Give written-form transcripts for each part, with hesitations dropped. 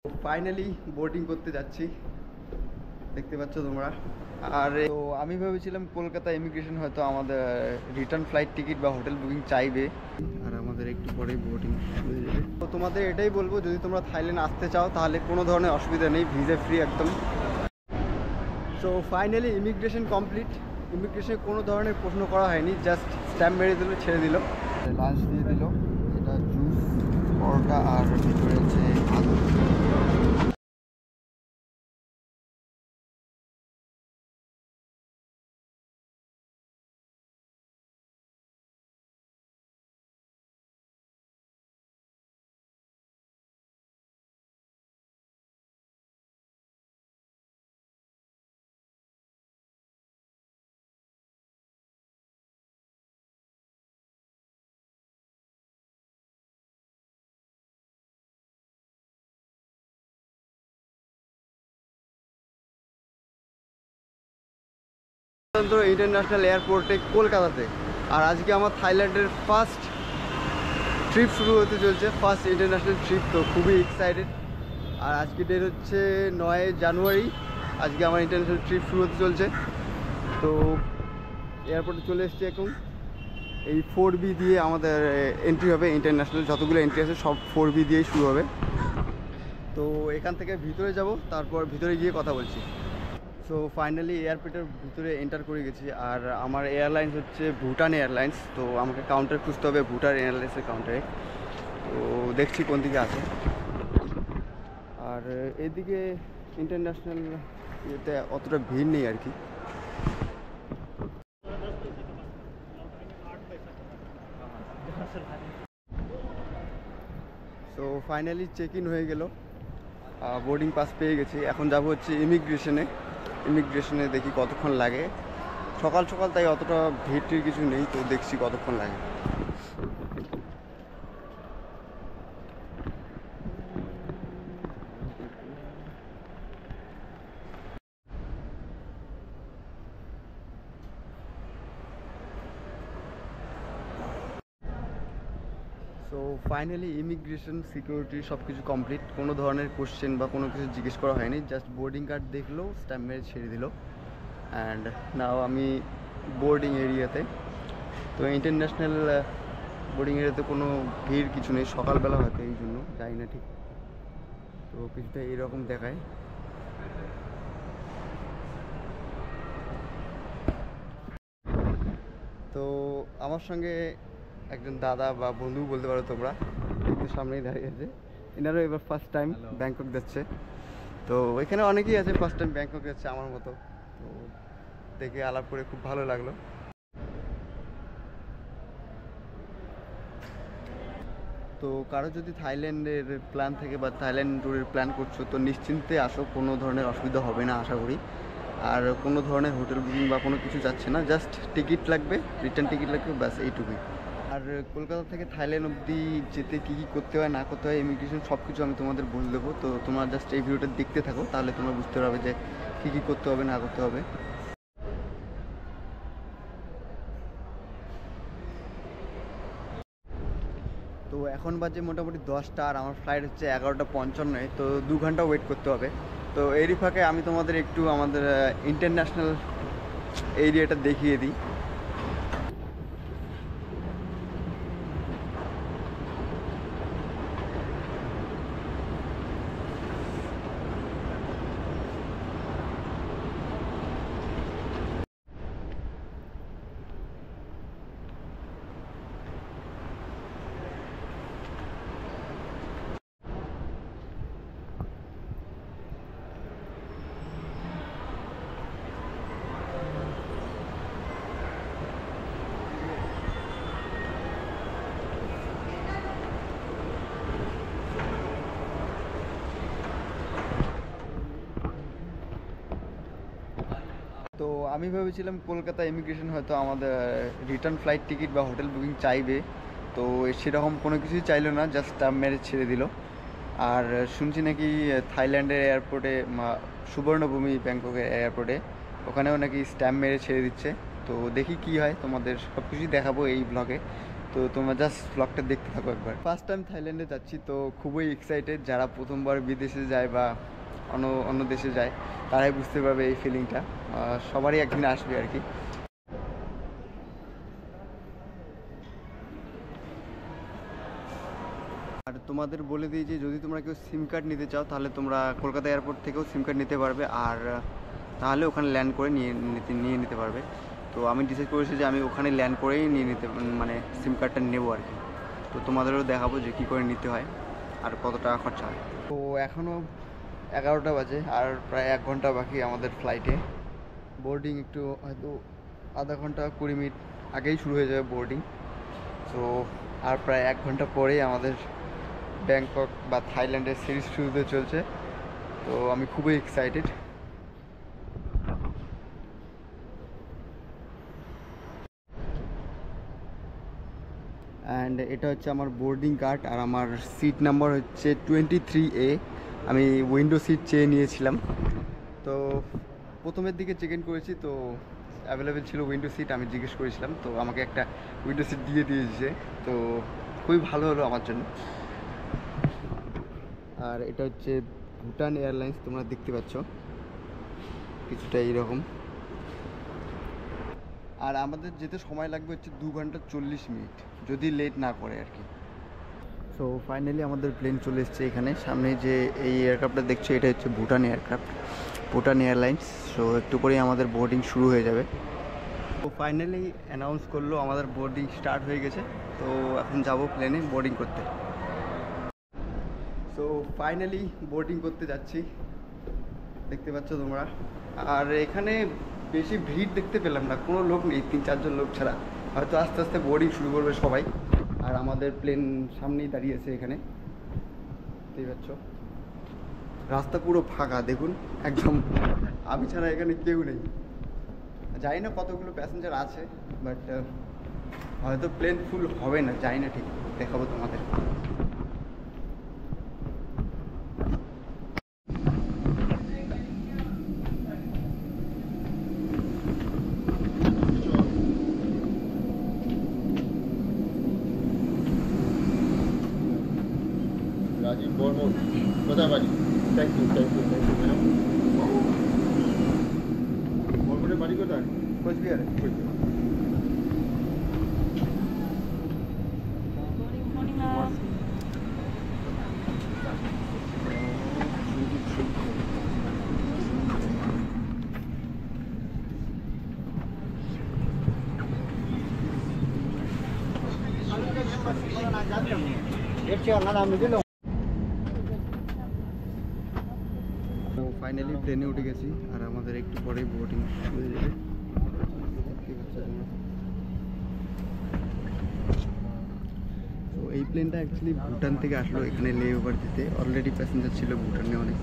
Finally boarding করতে যাচ্ছি, দেখতে পাচ্ছ তোমরা। আর তো আমি ভেবেছিলাম কলকাতা ইমিগ্রেশন হয়তো আমাদের রিটার্ন ফ্লাইট টিকিট বা হোটেল বুকিং চাইবে, আর আমাদের একটু পরেই বোর্ডিং শুরু হয়ে যাবে। তো তোমাদের এটাই বলবো, যদি তোমরা থাইল্যান্ড আসতে চাও তাহলে কোনো ধরনের অসুবিধা নেই, ভিসা ফ্রি একদম। So finally immigration complete. ইমিগ্রেশনে কোনো ধরনের প্রশ্ন করা হয়নি, জাস্ট স্ট্যাম্প মেরে দিল, ছেড়ে দিল, লাঞ্চ দিয়ে দিল। এটা জুস, পরোটা আর ভিতরে আছে আলু। ইন্টারন্যাশনাল এয়ারপোর্টে কলকাতাতে। আর আজকে আমার থাইল্যান্ডের ফার্স্ট ট্রিপ শুরু হতে চলছে, ফার্স্ট ইন্টারন্যাশনাল ট্রিপ। তো খুবই এক্সাইটেড। আর আজকে ডেট হচ্ছে 9 জানুয়ারি, আজকে আমার ইন্টারন্যাশনাল ট্রিপ শুরু হতে চলছে। তো এয়ারপোর্টে চলে এসেছি এখন। এই 4B দিয়ে আমাদের এন্ট্রি হবে, ইন্টারন্যাশনাল যতগুলো এন্ট্রি আছে সব 4B দিয়েই শুরু হবে। তো এখান থেকে ভিতরে যাব, তারপর ভিতরে গিয়ে কথা বলছি। সো ফাইনালি এয়ারপোর্টের ভিতরে এন্টার করে গেছি। আর আমার এয়ারলাইন্স হচ্ছে ভুটান এয়ারলাইন্স। তো আমাকে কাউন্টার খুঁজতে হবে ভুটান এয়ারলাইন্সের কাউন্টারে। তো দেখছি কোন দিকে আছে। আর এদিকে ইন্টারন্যাশনাল ইয়েতে অতটা ভিড় নেই আর কি। সো ফাইনালি চেক ইন হয়ে গেল, বোর্ডিং পাস পেয়ে গেছি। এখন যাব হচ্ছে ইমিগ্রেশনে দেখি কতক্ষণ লাগে। সকাল সকাল তাই অতটা ভিড় টির কিছু নেই, তো দেখছি কতক্ষণ লাগে। সো ফাইনালি ইমিগ্রেশন সিকিউরিটি সব কিছু কমপ্লিট, কোনো ধরনের কোশ্চেন বা কোনো কিছু জিজ্ঞেস করা হয়নি, জাস্ট বোর্ডিং কার্ড দেখলো, স্ট্যাম্প মেরে ছেড়ে দিল। অ্যান্ড নাও আমি বোর্ডিং এরিয়াতে। তো ইন্টারন্যাশনাল বোর্ডিং এরিয়াতে কোনো ভিড় কিছু নেই, সকালবেলা হয়তো এই জন্য যাই না ঠিক। তো কিছুটা এইরকম দেখায়। তো আমার সঙ্গে একজন দাদা বা বন্ধু বলতে পারো তোমরা, একটু সামনেই দাঁড়িয়ে আছে। এনারও এবার ফার্স্ট টাইম ব্যাংকক যাচ্ছে। তো এখানে অনেকেই আছে ফার্স্ট টাইম ব্যাংকক যাচ্ছে আমার মতো। তো দেখে আলাপ করে খুব ভালো লাগলো। তো কারো যদি থাইল্যান্ডের প্ল্যান থাকে বা থাইল্যান্ড ট্যুরের প্ল্যান করছো, তো নিশ্চিন্তে আসো, কোনো ধরনের অসুবিধা হবে না আশা করি। আর কোনো ধরনের হোটেল বুকিং বা কোনো কিছু যাচ্ছে না, জাস্ট টিকিট লাগবে, রিটার্ন টিকিট লাগবে, ব্যাস এইটুকুই। আর কলকাতা থেকে থাইল্যান্ড অবধি যেতে কী কী করতে হয় না করতে হয়, ইমিগ্রেশন সব কিছু আমি তোমাদের বলে দেবো। তো তোমরা জাস্ট এই ভিডিওটা দেখতে থাকো, তাহলে তোমরা বুঝতে পারবে যে কী কী করতে হবে না করতে হবে। তো এখন বাজে মোটামুটি 10টা, আর আমার ফ্লাইট হচ্ছে 11টা 55-এ। তো 2 ঘন্টা ওয়েট করতে হবে। তো এরই ফাঁকে আমি তোমাদের একটু আমাদের ইন্টারন্যাশনাল এরিয়াটা দেখিয়ে দিই। তো আমি ভেবেছিলাম কলকাতা ইমিগ্রেশন হয়তো আমাদের রিটার্ন ফ্লাইট টিকিট বা হোটেল বুকিং চাইবে। তো সেরকম কোনো কিছুই চাইলো না, জাস্ট স্ট্যাম্প মেরে ছেড়ে দিল। আর শুনছি নাকি থাইল্যান্ডের এয়ারপোর্টে, সুবর্ণভূমি ব্যাংককের এয়ারপোর্টে, ওখানেও নাকি স্ট্যাম্প মেরে ছেড়ে দিচ্ছে। তো দেখি কি হয়, তোমাদের সব কিছুই দেখাবো এই ব্লগে। তো তোমরা জাস্ট ব্লগটা দেখতে থাকো একবার। ফার্স্ট টাইম থাইল্যান্ডে যাচ্ছি, তো খুবই এক্সাইটেড। যারা প্রথমবার বিদেশে যায় বা অন্য অন্য দেশে যায় তারাই বুঝতে পারবে এই ফিলিংটা। সবারই একদিন আসবে আর কি। আর তোমাদের বলে দিই যে যদি তোমরা কেউ সিম কার্ড নিতে চাও তাহলে তোমরা কলকাতা এয়ারপোর্ট থেকেও সিম কার্ড নিতে পারবে, আর তাহলে ওখানে ল্যান্ড করে নিয়ে নিতে পারবে। তো আমি ডিসাইড করেছি যে আমি ওখানে ল্যান্ড করেই মানে সিম কার্ডটা নেবো আর কি। তো তোমাদেরও দেখাবো যে কী করে নিতে হয় আর কত টাকা খরচা হয়। তো এখনও 11টা বাজে, আর প্রায় 1 ঘন্টা বাকি আমাদের ফ্লাইটে। বোর্ডিং একটু হয়তো আধা ঘন্টা 20 মিনিট আগেই শুরু হয়ে যাবে বোর্ডিং। তো আর প্রায় 1 ঘন্টা পরেই আমাদের ব্যাংকক বা থাইল্যান্ডের সিরিজ শুরুতে চলছে। তো আমি খুবই এক্সাইটেড। অ্যান্ড এটা হচ্ছে আমার বোর্ডিং কার্ড, আর আমার সিট নাম্বার হচ্ছে 23A। আমি উইন্ডো সিট চেয়ে নিয়েছিলাম। তো প্রথমের দিকে চেক ইন করেছি, তো অ্যাভেলেবেল ছিল উইন্ডো সিট। আমি জিজ্ঞেস করেছিলাম, তো আমাকে একটা উইন্ডো সিট দিয়ে দিয়েছে। তো খুবই ভালো হলো আমার জন্য। আর এটা হচ্ছে ভুটান এয়ারলাইন্স, তোমরা দেখতে পাচ্ছ কিছুটা এইরকম। আর আমাদের যেতে সময় লাগবে হচ্ছে 2 ঘন্টা 40 মিনিট, যদি লেট না করে আর কি। সো ফাইনালি আমাদের প্লেন চলে এসছে এখানে। সামনে যে এই এয়ারক্রাফটটা দেখছো এটা হচ্ছে Bhutan aircraft, Bhutan airlines. So একটু পরেই আমাদের বোর্ডিং শুরু হয়ে যাবে। তো ফাইনালি অ্যানাউন্স করলো আমাদের বোর্ডিং স্টার্ট হয়ে গেছে। তো এখন যাব প্লেনে বোর্ডিং করতে। সো ফাইনালি বোর্ডিং করতে যাচ্ছি, দেখতে পাচ্ছ তোমরা। আর এখানে বেশি ভিড় দেখতে পেলাম না, কোনো লোক নেই, 3-4 জন লোক ছাড়া। হয়তো আস্তে আস্তে বোর্ডিং শুরু করবে সবাই। আর আমাদের প্লেন সামনেই দাঁড়িয়েছে এখানে, দেখতে পাচ্ছ। রাস্তা পুরো ফাঁকা, দেখুন একদম আমি ছাড়া এখানে কেউ নেই। জানি না কতগুলো প্যাসেঞ্জার আছে, বাট হয়তো প্লেন ফুল হবে না, জানি না, ঠিক দেখাবো তোমাদের। রাজীব বর্মন, কোথায় বাড়ি? Thank you madam. বর্মনের বাড়ি কোথায়? কোচবিহারে। তো ফাইনালি প্লেনে উঠে গেছি, আর আমাদের একটু পরেই বোর্ডিং শুরু হয়ে যাবে। তো এই প্লেনটা অ্যাকচুয়ালি ভুটান থেকে আসলো এখানে লে ওভার দিতে। অলরেডি প্যাসেঞ্জার ছিল ভুটানে অনেক।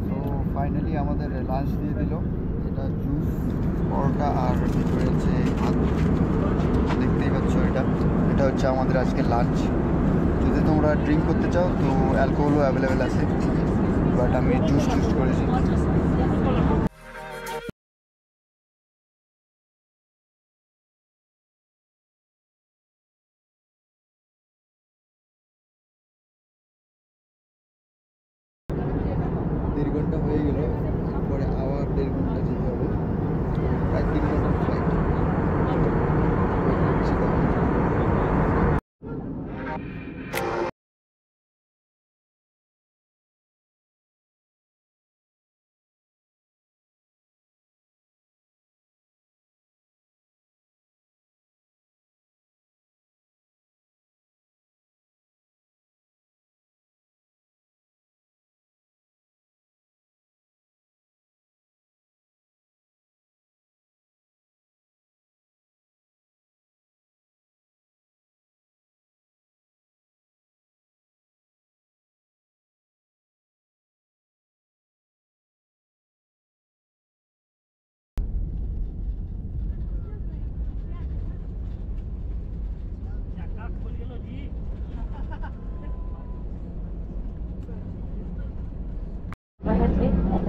তো ফাইনালি আমাদের লাঞ্চ দিয়ে দিল। এটা জুস, পরোটা, আর ভিতরে হচ্ছে ভাত, দেখতেই পাচ্ছ। এটা হচ্ছে আমাদের আজকে লাঞ্চ। যদি তোমরা ড্রিঙ্ক করতে চাও তো অ্যালকোহলও অ্যাভেলেবেল আছে, বাট আমি জুস চুজ করেছি। দেড় ঘন্টা হয়ে গেল, পরে আবার 1.5 ঘন্টা যেতে হবে, প্রায় 3 ঘন্টার flight.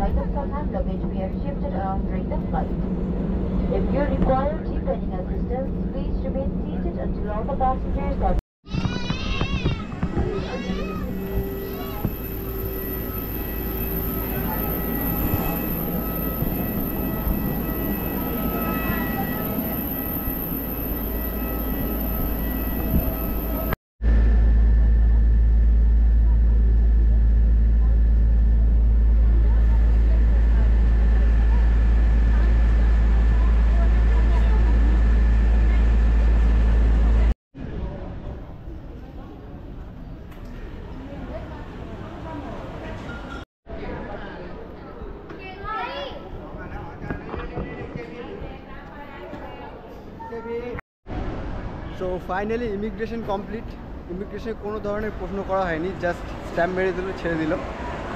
items or hand luggage may have shifted around during the flight. If you require tea-penning assistance, please remain seated until all the passengers are so finally immigration complete. ইমিগ্রেশনে কোনো ধরনের প্রশ্ন করা হয়নি, জাস্ট স্ট্যাম্প মেরে দিল, ছেড়ে দিল,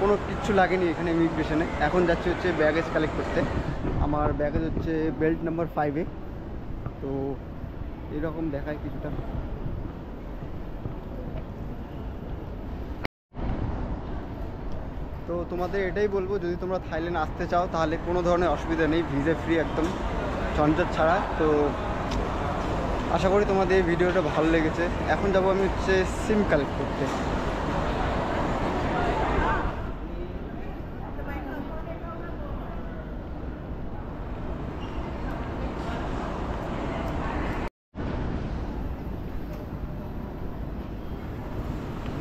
কোনো কিচ্ছু লাগেনি এখানে ইমিগ্রেশনে। এখন যাচ্ছে হচ্ছে ব্যাগেজ কালেক্ট করতে। আমার ব্যাগেজ হচ্ছে বেল্ট নাম্বার 5-এ। তো এরকম দেখায় কিছুটা। তো তোমাদের এটাই বলবো, যদি তোমরা থাইল্যান্ড আসতে চাও তাহলে কোনো ধরনের অসুবিধা নেই, ভিসা ফ্রি একদম, ঝঞ্ঝট ছাড়া। তো আশা করি তোমাদের এই ভিডিওটা ভালো লেগেছে। এখন যাবো আমি হচ্ছে সিম কালেক্ট করতে।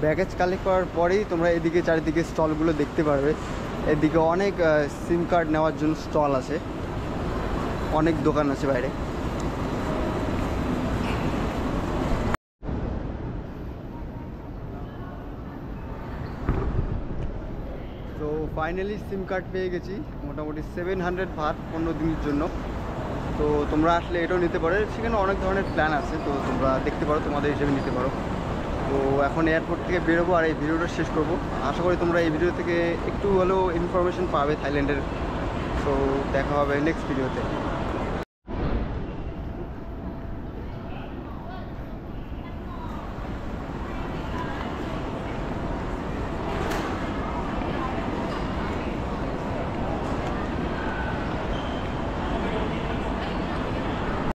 ব্যাগেজ কালেক্ট করার পরেই তোমরা এদিকে চারিদিকে স্টলগুলো দেখতে পারবে। এদিকে অনেক সিম কার্ড নেওয়ার জন্য স্টল আছে, অনেক দোকান আছে বাইরে। তো ফাইনালি সিম কার্ড পেয়ে গেছি, মোটামুটি 700 বাট 15 দিনের জন্য। তো তোমরা আসলে এটাও নিতে পারো, সেখানে অনেক ধরনের প্ল্যান আছে, তো তোমরা দেখতে পারো, তোমাদের হিসেবে নিতে পারো। তো এখন এয়ারপোর্ট থেকে বেরোবো আর এই ভিডিওটা শেষ করবো। আশা করি তোমরা এই ভিডিও থেকে একটু হলেও ইনফরমেশন পাবে থাইল্যান্ডের। তো দেখা হবে নেক্সট ভিডিওতে।